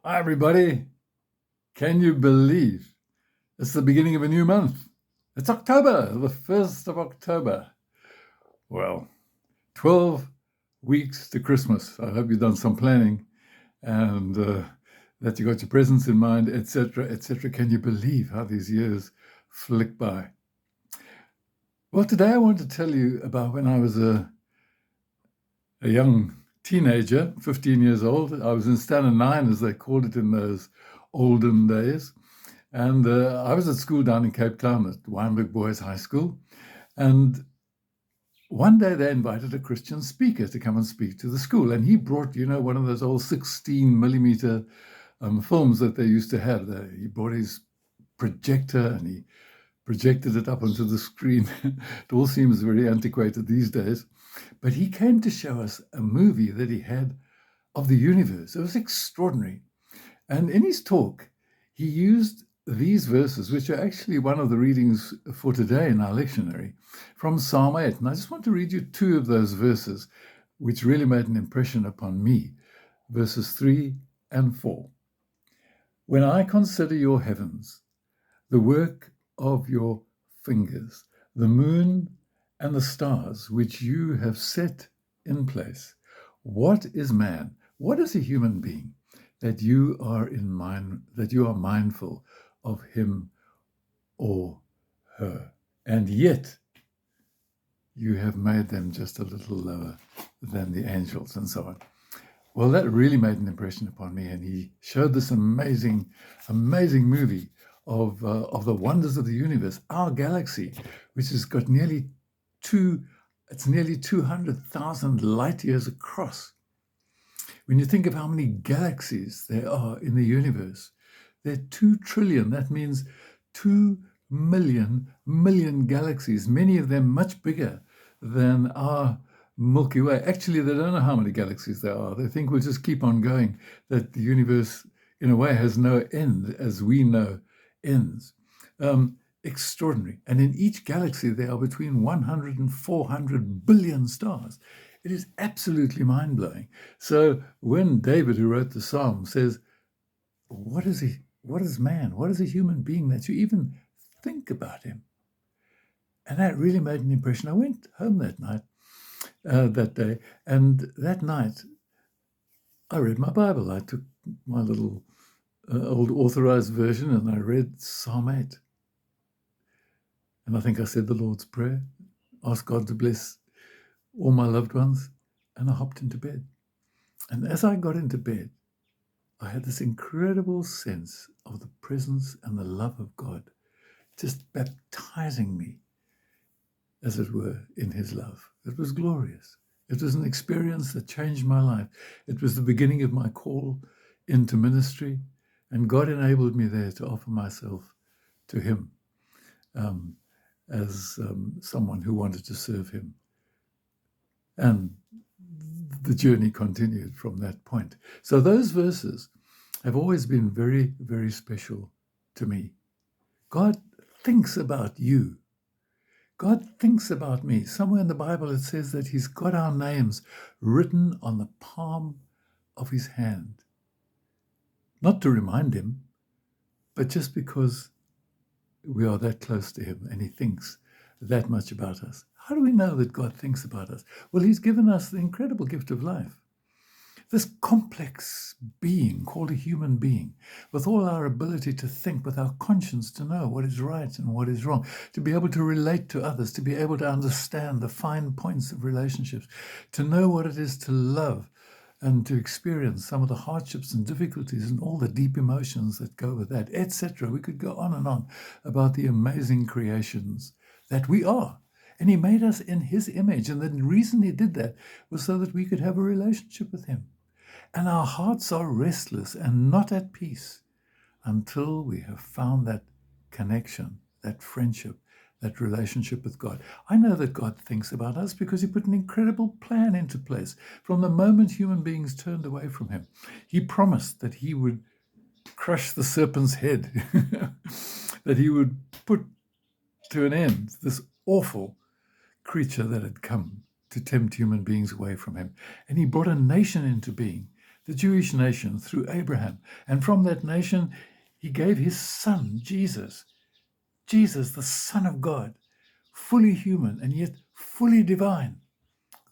Hi, everybody. Can you believe it's the beginning of a new month? It's October, the 1st of October. Well, 12 weeks to Christmas. I hope you've done some planning and that you got your presents in mind, etc., etc. Can you believe how these years flick by? Well, today I want to tell you about when I was a young teenager, 15 years old. I was in Standard 9, as they called it in those olden days. And I was at school down in Cape Town at Wynberg Boys High School. And one day they invited a Christian speaker to come and speak to the school. And he brought, one of those old 16 millimeter films that they used to have. He brought his projector and he projected it up onto the screen. It all seems very antiquated these days. But he came to show us a movie that he had of the universe. It was extraordinary. And in his talk, he used these verses, which are actually one of the readings for today in our lectionary, from Psalm 8. And I just want to read you two of those verses, which really made an impression upon me, verses 3 and 4. When I consider your heavens, the work of your fingers, the moon and the stars which you have set in place, what is man? What is a human being that you are mindful of him or her, and yet you have made them just a little lower than the angels, and so on. Well, that really made an impression upon me, and he showed this amazing movie of the wonders of the universe, our galaxy, which has got nearly 200,000 light years across. When you think of how many galaxies there are in the universe, there are 2 trillion. That means 2 million galaxies, many of them much bigger than our Milky Way. Actually, they don't know how many galaxies there are. They think we'll just keep on going, that the universe, in a way, has no end, as we know ends. Extraordinary. And in each galaxy, there are between 100 and 400 billion stars. It is absolutely mind-blowing. So when David, who wrote the Psalm, says, what is he? What is man? What is a human being that you even think about him? And that really made an impression. I went home that day, and that night I read my Bible. I took my little old authorized version and I read Psalm 8. And I think I said the Lord's Prayer, asked God to bless all my loved ones, and I hopped into bed. And as I got into bed, I had this incredible sense of the presence and the love of God, just baptizing me, as it were, in his love. It was glorious. It was an experience that changed my life. It was the beginning of my call into ministry, and God enabled me there to offer myself to him as someone who wanted to serve him. And the journey continued from that point. So those verses have always been very, very special to me. God thinks about you. God thinks about me. Somewhere in the Bible it says that he's got our names written on the palm of his hand. Not to remind him, but just because we are that close to him and he thinks that much about us. How do we know that God thinks about us? Well, he's given us the incredible gift of life. This complex being called a human being, with all our ability to think, with our conscience to know what is right and what is wrong, to be able to relate to others, to be able to understand the fine points of relationships, to know what it is to love and to experience some of the hardships and difficulties and all the deep emotions that go with that, etc. We could go on and on about the amazing creations that we are. And he made us in his image. And the reason he did that was so that we could have a relationship with him. And our hearts are restless and not at peace until we have found that connection, that friendship, that relationship with God. I know that God thinks about us because he put an incredible plan into place. From the moment human beings turned away from him, he promised that he would crush the serpent's head, that he would put to an end this awful creature that had come to tempt human beings away from him. And he brought a nation into being the Jewish nation through Abraham. And from that nation, he gave his son, Jesus, the Son of God, fully human and yet fully divine.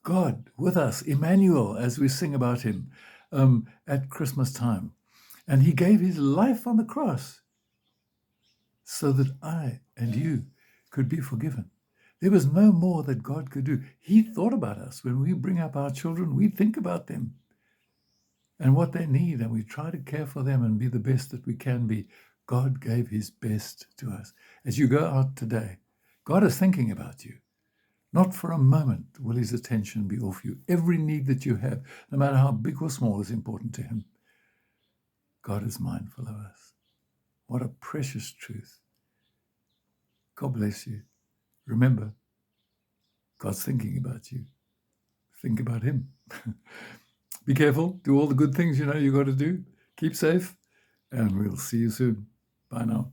God with us, Emmanuel, as we sing about him at Christmas time. And he gave his life on the cross so that I and you could be forgiven. There was no more that God could do. He thought about us. When we bring up our children, we think about them and what they need, and we try to care for them and be the best that we can be. God gave his best to us. As you go out today, God is thinking about you. Not for a moment will his attention be off you. Every need that you have, no matter how big or small, is important to him. God is mindful of us. What a precious truth. God bless you. Remember, God's thinking about you. Think about him. Be careful. Do all the good things you know you got to do. Keep safe. And we'll see you soon. Bye now.